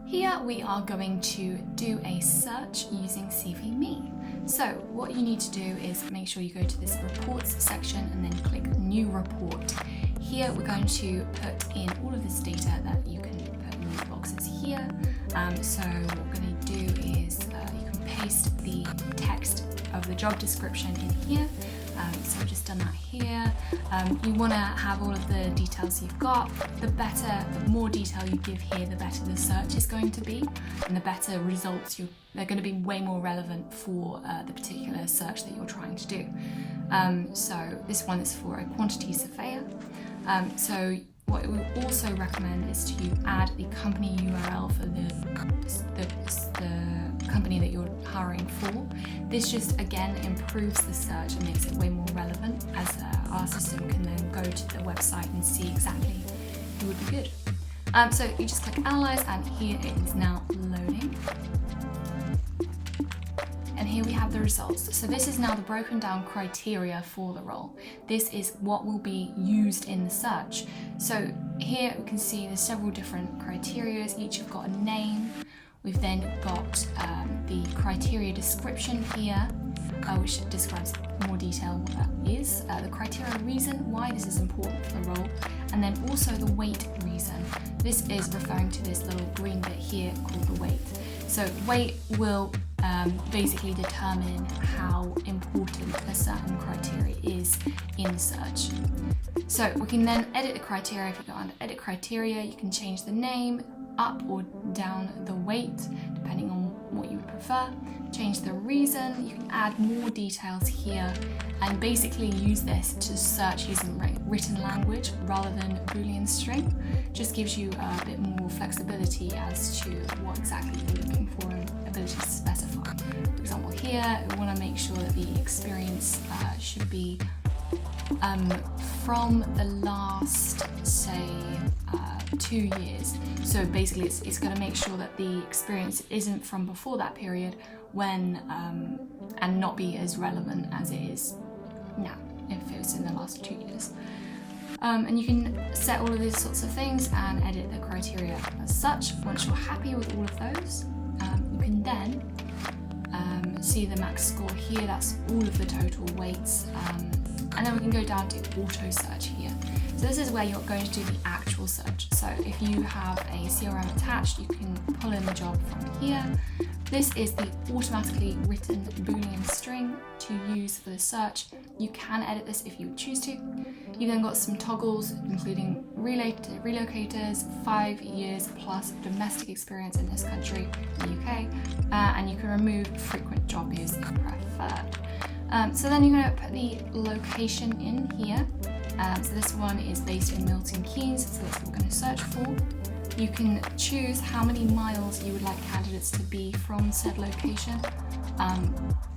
Here we are going to do a search using cvme. So what you need to do is make sure you go to this reports section and then click new report. Here we're going to put in all of this data that you can put in these boxes here. So what we're going to do is you can paste the text of the job description in here. So I've just done that here. You want to have all of the details you've got. The more detail you give here, the better the search is going to be, and the better results they're going to be way more relevant for the particular search that you're trying to do. So this one is for a quantity surveyor. So what we also recommend is to add the company URL for the company that you're hiring for. This just again improves the search and makes it way more relevant, as our system can then go to the website and see exactly who would be good. So you just click analyze, and here it is now loading. And here we have the results. So this is now the broken down criteria for the role. This is what will be used in the search. So here we can see there's several different criteria. Each have got a name. We've then got the criteria description here, which describes more detail what that is, the criteria reason why this is important for the role, and then also the weight reason. This is referring to this little green bit here called the weight. So weight will basically determine how important a certain criteria is in the search. So we can then edit the criteria. If you go under edit criteria, you can change the name, up or down the weight, depending on what you would prefer. Change the reason, you can add more details here, and basically use this to search using written language rather than Boolean string. Just gives you a bit more flexibility as to what exactly you're looking for and ability to specify. For example, here we want to make sure that the experience should be from the last, say, 2 years. So basically it's going to make sure that the experience isn't from before that period when and not be as relevant as it is now if it was in the last 2 years. And you can set all of these sorts of things and edit the criteria as such. Once you're happy with all of those, you can then see the max score here. That's all of the total weights. And then we can go down to auto search here. So this is where you're going to do the actual search. So if you have a CRM attached, you can pull in the job from here. This is the automatically written Boolean string to use for the search. You can edit this if you choose to. You then got some toggles, including relocators, 5 years plus domestic experience in this country, the UK, and you can remove frequent job use if preferred. So then you're going to put the location in here. So this one is based in Milton Keynes, so that's what we're going to search for. You can choose how many miles you would like candidates to be from said location.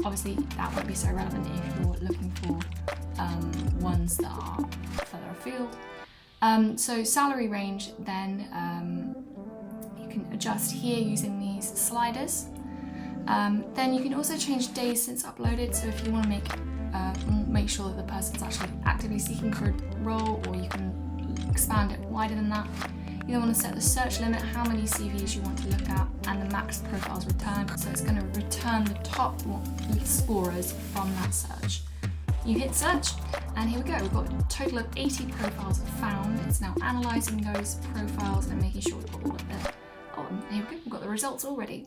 Obviously that won't be so relevant if you're looking for ones that are further afield. So salary range, then you can adjust here using these sliders. Then you can also change days since uploaded, so if you want to make sure that the person's actually actively seeking for a role, or you can expand it wider than that. You then want to set the search limit, how many CVs you want to look at, and the max profiles returned, so it's going to return the top scorers from that search. You hit search, and here we go. We've got a total of 80 profiles found. It's now analysing those profiles and making sure we've got all of them. Oh, and here we go, we've got the results already.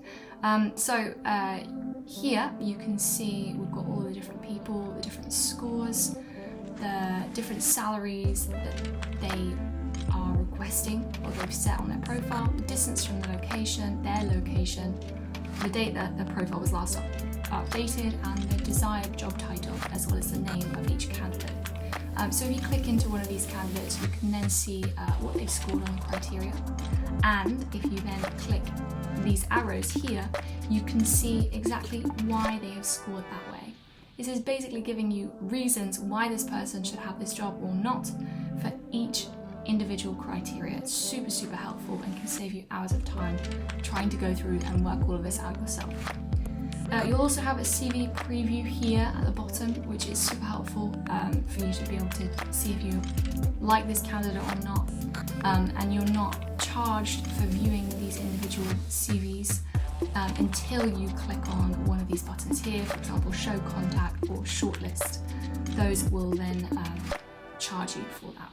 Here you can see we've got all the different people, the different scores, the different salaries that they are requesting or they've set on their profile, the distance from the location, their location, the date that the profile was last updated, and the desired job title, as well as the name of each candidate. So if you click into one of these candidates, you can then see what they've scored on the criteria. And if you then click these arrows here, you can see exactly why they have scored that way. This is basically giving you reasons why this person should have this job or not for each individual criteria. It's super, super helpful and can save you hours of time trying to go through and work all of this out yourself. You'll also have a CV preview here at the bottom, which is super helpful for you to be able to see if you like this candidate or not, and you're not charged for viewing these individual CVs until you click on one of these buttons here, for example, show contact or shortlist. Those will then charge you for that